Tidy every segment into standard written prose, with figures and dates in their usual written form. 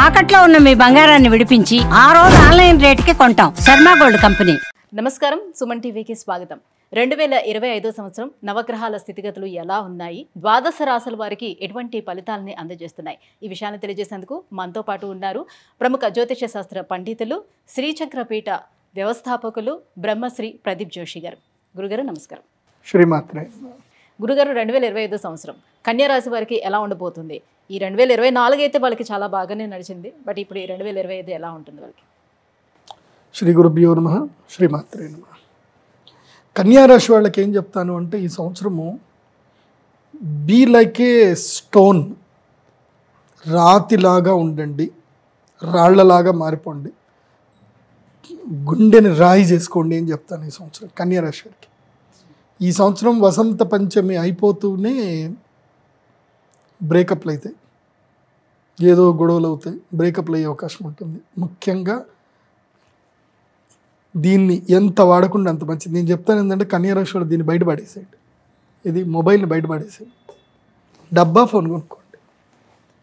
తాకట్లో ఉన్న మీ బంగారాన్ని విడిపించి ఆ రోజు ఆన్లైన్ రేటుకి కొంటాం. Sharma gold company. నమస్కారం, సుమన్ టీవీకి స్వాగతం. 2025 సంవత్సరం నవగ్రహాల స్థితిగతులు ఎలా ఉన్నాయి, ద్వాదశ రాశుల వారికి ఎటువంటి ఫలితాలని అందజేస్తున్నాయి, ఈ విషయాన్ని తెలియజేసేందుకు మనతో పాటు ఉన్నారు ప్రముఖ జ్యోతిష శాస్త్ర పండితులు, శ్రీచక్రపీఠ వ్యవస్థాపకులు బ్రహ్మశ్రీ ప్రదీప్ జోషి గారు. గురుగారు నమస్కారం. శ్రీమాత్రే. గురుగారు, 2025 సంవత్సరం కన్యా రాశి వారికి ఎలా ఉండబోతుంది? ఈ 2024 అయితే వాళ్ళకి చాలా బాగానే నడిచింది, బట్ ఇప్పుడు ఈ 2025 ఎలా ఉంటుంది వాళ్ళకి? శ్రీ గురుభ్యో నమః. శ్రీమాత్రే నమః. కన్యారాశి వాళ్ళకి ఏం చెప్తాను అంటే, ఈ సంవత్సరము బీ లైక్ ఏ స్టోన్, రాతిలాగా ఉండండి, రాళ్లలాగా మారిపోండి, గుండెని రాయి చేసుకోండి అని చెప్తాను ఈ సంవత్సరం కన్యారాశి వారికి. ఈ సంవత్సరం వసంత పంచమి అయిపోతూనే బ్రేకప్లు అవుతాయి, ఏదో గొడవలు అవుతాయి, బ్రేకప్లు అయ్యే అవకాశం ఉంటుంది. ముఖ్యంగా దీన్ని ఎంత వాడకుండా అంత మంచిది. నేను చెప్తాను ఏంటంటే, కన్యారాశి వాళ్ళు దీన్ని బయటపడేసేయండి, ఇది మొబైల్ని బయటపడేసేయండి. డబ్బా ఫోన్ కొనుక్కోండి.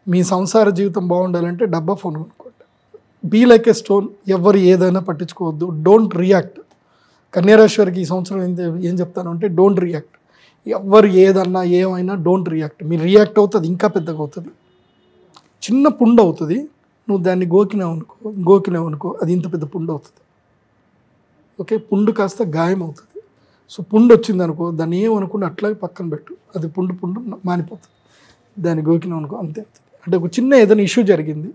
మీ సంసార జీవితం బాగుండాలంటే డబ్బా ఫోన్ కొనుక్కోండి. బీ లైక్ ఏ స్టోన్, ఎవరు ఏదైనా పట్టించుకోవద్దు, డోంట్ రియాక్ట్. కన్యారాశి వారికి ఈ సంవత్సరం ఏం చెప్తాను అంటే, డోంట్ రియాక్ట్. ఎవరు ఏదన్నా ఏమైనా డోంట్ రియాక్ట్. మీరు రియాక్ట్ అవుతుంది ఇంకా పెద్దగా అవుతుంది. చిన్న పుండు అవుతుంది, నువ్వు దాన్ని గోకినావు అనుకో అది ఇంత పెద్ద పుండు అవుతుంది. ఓకే, పుండు కాస్త గాయం అవుతుంది. సో పుండు వచ్చింది అనుకో, దాన్ని ఏమనుకుని అట్లాగే పక్కన పెట్టు, అది పుండు మానిపోతుంది. దాన్ని గోకినావు అనుకో అంతే అవుతుంది. అంటే ఒక చిన్న ఏదైనా ఇష్యూ జరిగింది,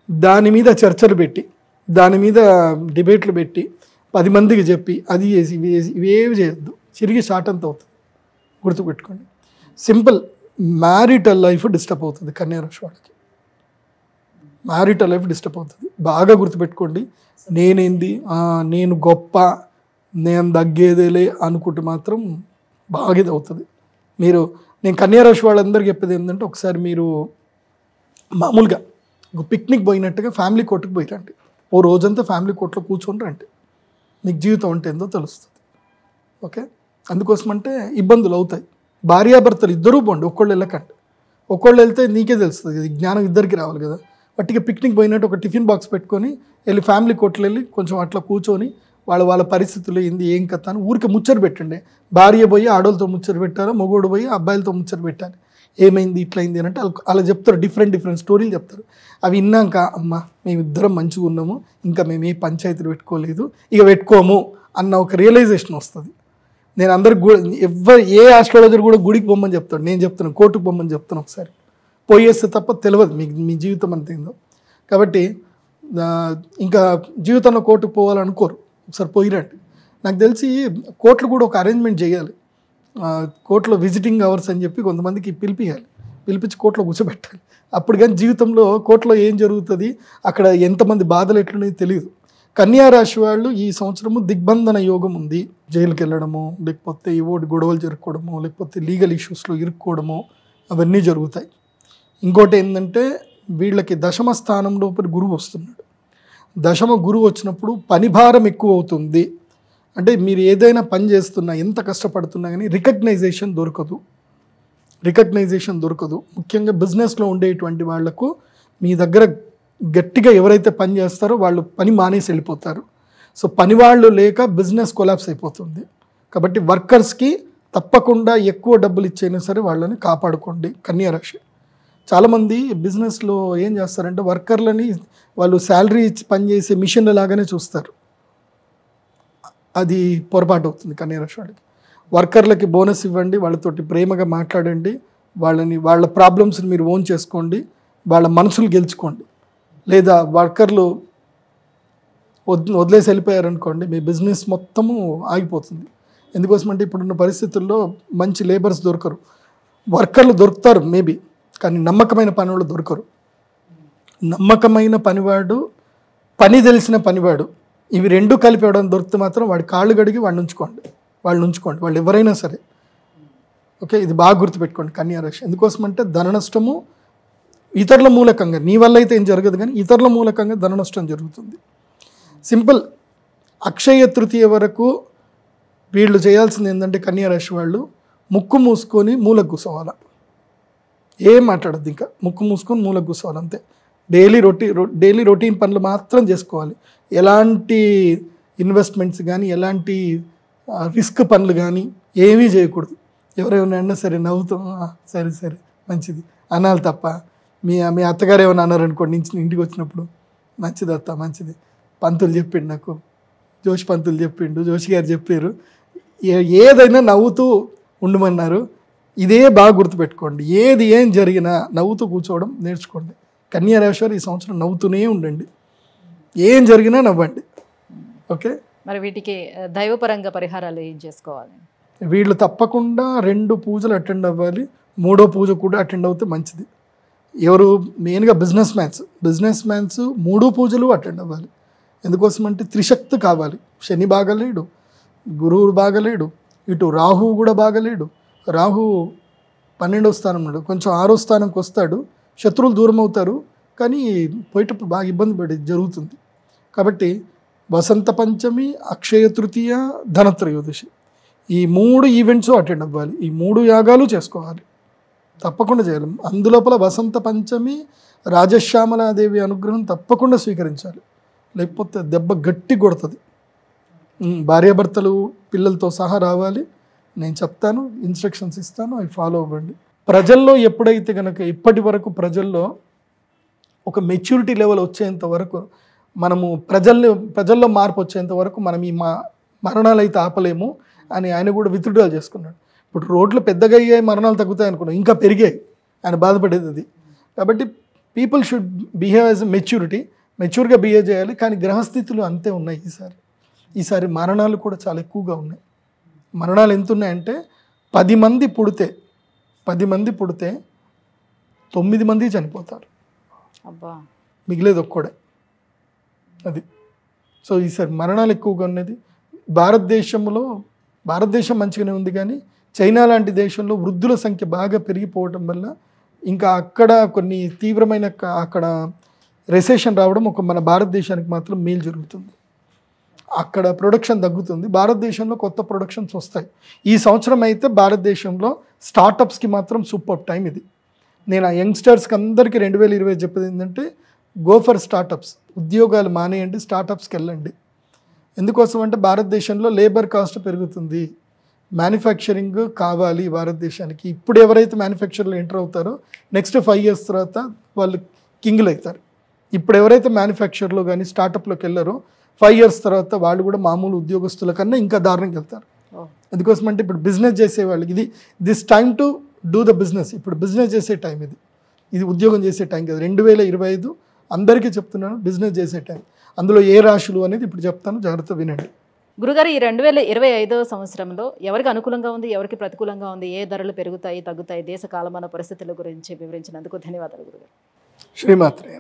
దాని మీద చర్చలు పెట్టి, దాని మీద డిబేట్లు పెట్టి 10 మందికి చెప్పి అది చేసి ఇవేవి చేయొద్దు, చిరిగి షార్ట్ అంత అవుతుంది. గుర్తుపెట్టుకోండి. సింపుల్, మ్యారిటల్ లైఫ్ డిస్టర్బ్ అవుతుంది కన్యారాశి వాళ్ళకి. మ్యారిటల్ లైఫ్ డిస్టర్బ్ అవుతుంది, బాగా గుర్తుపెట్టుకోండి. నేనేంది, నేను గొప్ప, నేను తగ్గేదేలే అనుకుంటే మాత్రం బాగా ఇది అవుతుంది. నేను కన్యారాశి వాళ్ళందరికీ చెప్పేది ఏంటంటే, ఒకసారి మీరు మామూలుగా ఒక పిక్నిక్ పోయినట్టుగా ఫ్యామిలీ కోర్టుకు పోయిరండి. ఓ రోజంతా ఫ్యామిలీ కోర్టులో కూర్చొని రండి, మీకు జీవితం అంటే ఏందో తెలుస్తుంది. ఓకే, అందుకోసం అంటే ఇబ్బందులు అవుతాయి. భార్యాభర్తలు ఇద్దరూ పోండి, ఒక్కళ్ళు వెళ్ళకండి. ఒక్కళ్ళు వెళ్తే నీకే తెలుస్తుంది కదా, జ్ఞానం ఇద్దరికి రావాలి కదా. వట్టిగా పిక్నిక్ పోయినట్టు ఒక టిఫిన్ బాక్స్ పెట్టుకొని వెళ్ళి ఫ్యామిలీ కోర్టులో వెళ్ళి కొంచెం అట్లా కూర్చొని వాళ్ళ పరిస్థితులు ఏంది ఏం కథ అని ఊరికి ముచ్చట పెట్టండి. భార్య పోయి ఆడోళ్ళతో ముచ్చట పెట్టారు, మొగోడు పోయి అబ్బాయిలతో ముచ్చట పెట్టాలి, ఏమైంది ఇట్లయింది అని అంటే అలా చెప్తారు. డిఫరెంట్ స్టోరీలు చెప్తారు. అవి విన్నాక, అమ్మ మేమిద్దరం మంచిగా ఉన్నాము, ఇంకా మేము ఏ పంచాయతీలు పెట్టుకోలేదు, ఇక పెట్టుకోము అన్న ఒక రియలైజేషన్ వస్తుంది. నేను అందరికి కూడా, ఏ ఆస్ట్రాలజర్ కూడా గుడికి పొమ్మని చెప్తాడు, నేను చెప్తాను కోర్టుకు పొమ్మని చెప్తాను. ఒకసారి పోయేస్తే తప్ప తెలియదు మీకు మీ జీవితం అంతేందో. కాబట్టి ఇంకా జీవితంలో కోర్టుకు పోవాలనుకోరు, ఒకసారి పోయిరండి. నాకు తెలిసి కోర్టులు కూడా ఒక అరేంజ్మెంట్ చేయాలి. కోర్టులో విజిటింగ్ అవర్స్ అని చెప్పి కొంతమందికి పిలిపించి కోర్టులో కూర్చోబెట్టాలి. అప్పుడు కానీ జీవితంలో కోర్టులో ఏం జరుగుతుంది, అక్కడ ఎంతమంది బాధలు ఎట్లున్నాయో తెలియదు. కన్యారాశి వాళ్ళు ఈ సంవత్సరము దిగ్బంధన యోగం ఉంది. జైలుకి వెళ్ళడము, లేకపోతే ఏవోటి గొడవలు జరుపుకోవడము, లేకపోతే లీగల్ ఇష్యూస్లో ఇరుక్కోవడము, అవన్నీ జరుగుతాయి. ఇంకోటి ఏంటంటే, వీళ్ళకి దశమ స్థానంలో గురువు వస్తున్నాడు. దశమ గురువు వచ్చినప్పుడు పని భారం ఎక్కువ అవుతుంది. అంటే మీరు ఏదైనా పని చేస్తున్నా, ఎంత కష్టపడుతున్నా కానీ రికగ్నైజేషన్ దొరకదు. ముఖ్యంగా బిజినెస్లో ఉండేటువంటి వాళ్లకు మీ దగ్గర గట్టిగా ఎవరైతే పని చేస్తారో వాళ్ళు పని మానేసి వెళ్ళిపోతారు. సో పని వాళ్ళు లేక బిజినెస్ కొలాప్స్ అయిపోతుంది. కాబట్టి వర్కర్స్కి తప్పకుండా ఎక్కువ డబ్బులు ఇచ్చైనా సరే వాళ్ళని కాపాడుకోండి కన్యారాశి. చాలామంది బిజినెస్లో ఏం చేస్తారంటే, వర్కర్లని వాళ్ళు శాలరీ ఇచ్చి పనిచేసే మిషన్ల లాగానే చూస్తారు. అది పొరపాటు అవుతుంది కన్యారాశి వాళ్ళకి. వర్కర్లకి బోనస్ ఇవ్వండి, వాళ్ళతోటి ప్రేమగా మాట్లాడండి, వాళ్ళ ప్రాబ్లమ్స్ని మీరు ఓన్ చేసుకోండి, వాళ్ళ మనసులు గెలుచుకోండి. లేదా వర్కర్లు వదిలేసి వెళ్ళిపోయారనుకోండి, మీ బిజినెస్ మొత్తము ఆగిపోతుంది. ఎందుకోసమంటే ఇప్పుడున్న పరిస్థితుల్లో మంచి లేబర్స్ దొరకరు. వర్కర్లు దొరుకుతారు మేబీ, కానీ నమ్మకమైన పనివాళ్ళు దొరకరు. నమ్మకమైన పనివాడు, పని తెలిసిన పనివాడు, ఇవి రెండు కలిపి ఎవడని దొరికితే మాత్రం వాడి కాళ్ళు గడిగి వాళ్ళని ఉంచుకోండి, వాళ్ళు ఎవరైనా సరే. ఓకే, ఇది బాగా గుర్తుపెట్టుకోండి కన్యారాశి. ఎందుకోసమంటే ధన నష్టము ఇతరుల మూలకంగా, నీ వల్ల అయితే ఏం జరగదు కానీ ఇతరుల మూలకంగా ధన నష్టం జరుగుతుంది. సింపుల్, అక్షయ తృతీయ వరకు వీళ్ళు చేయాల్సింది ఏంటంటే, కన్యారాశి వాళ్ళు ముక్కు మూసుకొని మూలకు కూర్చోవాలి. ఏం మాట్లాడద్దు, ఇంకా ముక్కు మూసుకొని మూలకు కూర్చోవాలి అంతే. డైలీ రొటీన్ పనులు మాత్రం చేసుకోవాలి. ఎలాంటి ఇన్వెస్ట్మెంట్స్ కానీ ఎలాంటి రిస్క్ పనులు కానీ ఏమీ చేయకూడదు. ఎవరేమైనా అన్నా సరే నవ్వుతాం, సరే సరే మంచిది అనాలి తప్ప మీ అత్తగారు ఏమైనా అన్నారనుకోండి ఇంటికి వచ్చినప్పుడు, మంచిది అత్త మంచిది, పంతులు చెప్పిండు నాకు, జోషి పంతులు చెప్పిండు, జోషి గారు చెప్పారు, ఏదైనా నవ్వుతూ ఉండమన్నారు. ఇదే బాగా గుర్తుపెట్టుకోండి. ఏం జరిగినా నవ్వుతూ కూర్చోవడం నేర్చుకోండి. కన్యా రాశి వారు ఈ సంవత్సరం నవ్వుతూనే ఉండండి. ఏం జరిగినా నవ్వండి. ఓకే. మరి వీటికి దైవపరంగా పరిహారాలు ఏం చేసుకోవాలి? వీళ్ళు తప్పకుండా 2 పూజలు అటెండ్ అవ్వాలి. 3వ పూజ కూడా అటెండ్ అవుతే మంచిది. ఎవరు మెయిన్గా బిజినెస్ మ్యాన్స్ 3 పూజలు అటెండ్ అవ్వాలి. ఎందుకోసం అంటే త్రిశక్తి కావాలి. శని బాగలేడు, గురువు బాగలేడు, ఇటు రాహువు కూడా బాగలేడు. రాహు 12వ స్థానంలో కొంచెం 6వ స్థానంకి వస్తాడు, శత్రువులు దూరం అవుతారు, కానీ పోయేటప్పుడు బాగా ఇబ్బంది పడేది జరుగుతుంది. కాబట్టి వసంత పంచమి, అక్షయ తృతీయ, ధనత్రయోదశి ఈ 3 ఈవెంట్స్ అటెండ్ అవ్వాలి. ఈ 3 యాగాలు చేసుకోవాలి, తప్పకుండా చేయాలి. అందులోపల వసంత పంచమి రాజశ్యామలాదేవి అనుగ్రహం తప్పకుండా స్వీకరించాలి, లేకపోతే దెబ్బ గట్టి కొడుతుంది. భార్యాభర్తలు పిల్లలతో సహా రావాలి. నేను చెప్తాను, ఇన్స్ట్రక్షన్స్ ఇస్తాను, అవి ఫాలో అవ్వండి. ప్రజల్లో ఎప్పుడైతే కనుక ఇప్పటి వరకు ప్రజల్లో ఒక మెచ్యూరిటీ లెవెల్ వచ్చేంత వరకు మనము ప్రజల్లో మార్పు వచ్చేంత వరకు మనం ఈ మరణాలు అయితే ఆపలేము అని ఆయన కూడా విత్డ్రాల్ చేసుకున్నాడు. ఇప్పుడు రోడ్లు పెద్దగా అయ్యాయి, మరణాలు తగ్గుతాయి అనుకున్నాం, ఇంకా పెరిగాయి. ఆయన బాధపడేది అది. కాబట్టి పీపుల్ షుడ్ బిహేవ్ యాజ్ మెచ్యూర్గా బిహేవ్ చేయాలి. కానీ గ్రహస్థితులు అంతే ఉన్నాయి. ఈసారి మరణాలు కూడా చాలా ఎక్కువగా ఉన్నాయి. మరణాలు ఎంత ఉన్నాయంటే 10 మంది పుడితే 9 మంది చనిపోతారు, అబ్బా, మిగిలేదు ఒక్కడే. అది. సో ఈసారి మరణాలు ఎక్కువగా ఉన్నది. భారతదేశం మంచిగానే ఉంది, కానీ చైనా లాంటి దేశంలో వృద్ధుల సంఖ్య బాగా పెరిగిపోవడం వల్ల ఇంకా అక్కడ కొన్ని తీవ్రమైన అక్కడ రెసెషన్ రావడం మన భారతదేశానికి మాత్రం మేలు జరుగుతుంది. అక్కడ ప్రొడక్షన్ తగ్గుతుంది, భారతదేశంలో కొత్త ప్రొడక్షన్స్ వస్తాయి. ఈ సంవత్సరం అయితే భారతదేశంలో స్టార్టప్స్కి మాత్రం సూపర్ టైం ఇది. నేను ఆ యంగ్స్టర్స్కి అందరికీ 2020 చెప్పేది ఏంటంటే, గో ఫర్ స్టార్టప్స్. ఉద్యోగాలు మానేయండి, స్టార్టప్స్కి వెళ్ళండి. ఎందుకోసం అంటే భారతదేశంలో లేబర్ కాస్ట్ పెరుగుతుంది, మ్యానుఫ్యాక్చరింగ్ కావాలి భారతదేశానికి. ఇప్పుడు ఎవరైతే మ్యానుఫ్యాక్చర్లో ఎంటర్ అవుతారో నెక్స్ట్ 5 years తర్వాత వాళ్ళు కింగ్లు అవుతారు. ఇప్పుడు ఎవరైతే మ్యానుఫ్యాక్చర్లో కానీ స్టార్టప్లోకి వెళ్ళారో 5 years తర్వాత వాళ్ళు కూడా మామూలు ఉద్యోగస్తుల కన్నా ఇంకా దారుణంగా వెళ్తారు. ఎందుకోసం అంటే ఇప్పుడు బిజినెస్ చేసే వాళ్ళకి this time to do the business. ఇప్పుడు బిజినెస్ చేసే టైం ఇది ఉద్యోగం చేసే టైం కదా. 2025 అందరికీ చెప్తున్నాను, బిజినెస్ చేసే టైం. అందులో ఏ రాశులు అనేది ఇప్పుడు చెప్తాను, జాగ్రత్త వినండి. గురుగారు, ఈ 2025వ సంవత్సరంలో ఎవరికి అనుకూలంగా ఉంది, ఎవరికి ప్రతికూలంగా ఉంది, ఏ ధరలు పెరుగుతాయి తగ్గుతాయి, దేశ కాలమాన పరిస్థితుల గురించి వివరించినందుకు ధన్యవాదాలు గురుగారు. శ్రీమాత్రే.